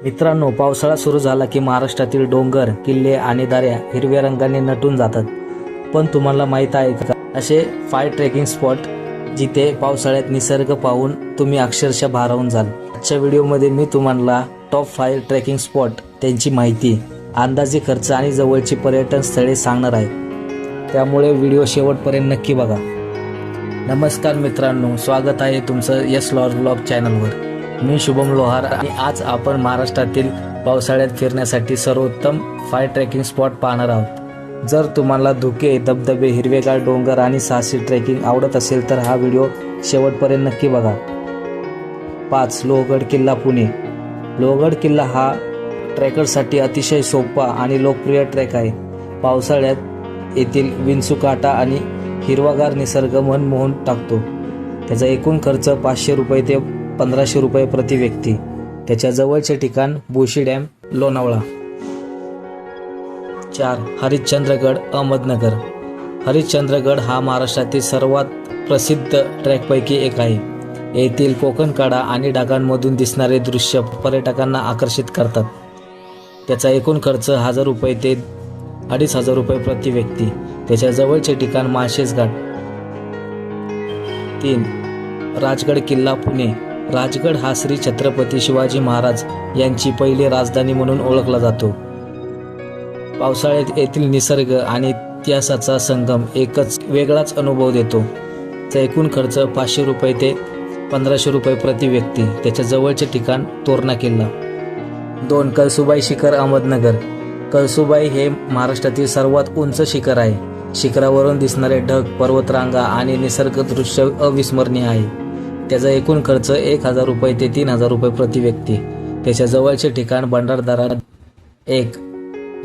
मित्रांनो, पावसाळा सुरू झाला की महाराष्ट्रातील डोंगर, किल्ले आणि दऱ्या हिरव्या रंगाने नटून जातात. पण तुम्हाला माहीत आहे का, असे 5 ट्रेकिंग स्पॉट जिथे पावसाळ्यात निसर्ग पाहून तुम्ही अक्षरशः भारावून जाल. आजच्या व्हिडिओमध्ये मी तुम्हाला टॉप 5 ट्रेकिंग स्पॉट, त्यांची माहिती, अंदाजे खर्च आणि जवळची पर्यटन स्थळे सांगणार आहे. त्यामुळे व्हिडिओ शेवटपर्यंत नक्की बघा. नमस्कार मित्रांनो, स्वागत आहे तुमचं यस लॉर व्लॉग चॅनलवर. मी शुभम लोहार आणि आज आपण महाराष्ट्रातील पावसाळ्यात फिरण्यासाठी सर्वोत्तम 5 ट्रेकिंग स्पॉट पाहणार आहोत. जर तुम्हाला धुके, धबधबे, हिरवेगार डोंगर आणि साहसी ट्रेकिंग आवडत असेल तर हा व्हिडिओ शेवटपर्यंत नक्की बघा. 5. लोहगड किल्ला, पुणे. लोहगड किल्ला हा ट्रेकरसाठी अतिशय सोपा आणि लोकप्रिय ट्रेक आहे. पावसाळ्यात येथील विंचूकाटा आणि हिरवागार निसर्ग मन मोहून टाकतो. त्याचा एकूण खर्च 500 रुपये ते 1500 रुपये प्रति व्यक्ती. त्याच्या जवळचे ठिकाण बुशी डॅम, लोणावळा. 4. हरिश्चंद्रगड, अहमदनगर. हरिश्चंद्रगड हा महाराष्ट्रातील सर्वात प्रसिद्ध ट्रेकपैकी एक आहे. येथील कोकणकडा आणि ढगांमधून दिसणारे दृश्य पर्यटकांना आकर्षित करतात. त्याचा एकूण खर्च 1000 रुपये ते 2500 रुपये प्रति व्यक्ती. त्याच्या जवळचे ठिकाण माळशेज घाट. 3. राजगड किल्ला, पुणे. राजगड हा श्री छत्रपती शिवाजी महाराज यांची पहिली राजधानी म्हणून ओळखला जातो. पावसाळ्यात येथील निसर्ग आणि इतिहासाचा संगम एकच वेगळाच अनुभव देतो. त्याचा एकूण खर्च 500 रुपये ते 1500 रुपये प्रति व्यक्ती. त्याच्या जवळचे ठिकाण तोरणा किल्ला. 2. कळसुबाई शिखर, अहमदनगर. कळसुबाई हे महाराष्ट्रातील सर्वात उंच शिखर आहे. शिखरावरून दिसणारे ढग, पर्वतरांगा आणि निसर्ग दृश्य अविस्मरणीय आहे. त्याचा एकूण खर्च 1000 रुपये ते 3000 रुपये प्रति व्यक्ती. त्याच्या जवळचे ठिकाण भंडारदरा. 1.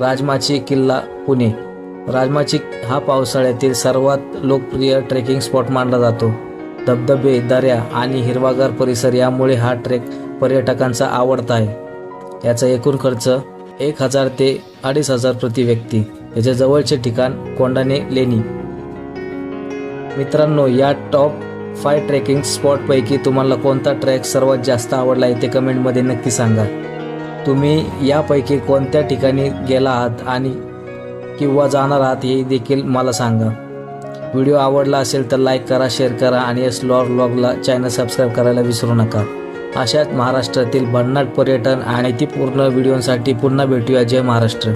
राजमाची किल्ला, पुणे. राजमाची हा पावसाळ्यातील सर्वात लोकप्रिय ट्रेकिंग स्पॉट मानला जातो. धबधबे, दऱ्या आणि हिरवागार परिसर यामुळे हा ट्रेक पर्यटकांचा आवडता आहे. याचा एकूण खर्च 1000 ते 2500 प्रति व्यक्ती. याच्या जवळचे ठिकाण कोंडाणे, लेणी. मित्रांनो, या टॉप 5 ट्रेकिंग स्पॉटपैकी तुम्हाला कोणता ट्रॅक सर्वात जास्त आवडला आहे ते कमेंटमध्ये नक्की सांगा. तुम्ही यापैकी कोणत्या ठिकाणी गेला आहात आणि किंवा जाणार आहात हे देखील मला सांगा. व्हिडिओ आवडला असेल तर लाईक करा, शेअर करा आणि यस लॉर व्लॉगला चॅनल सबस्क्राईब करायला विसरू नका. अशाच महाराष्ट्रातील भन्नाट पर्यटन आणि माहितीपूर्ण व्हिडिओसाठी पुन्हा भेटूया. जय महाराष्ट्र.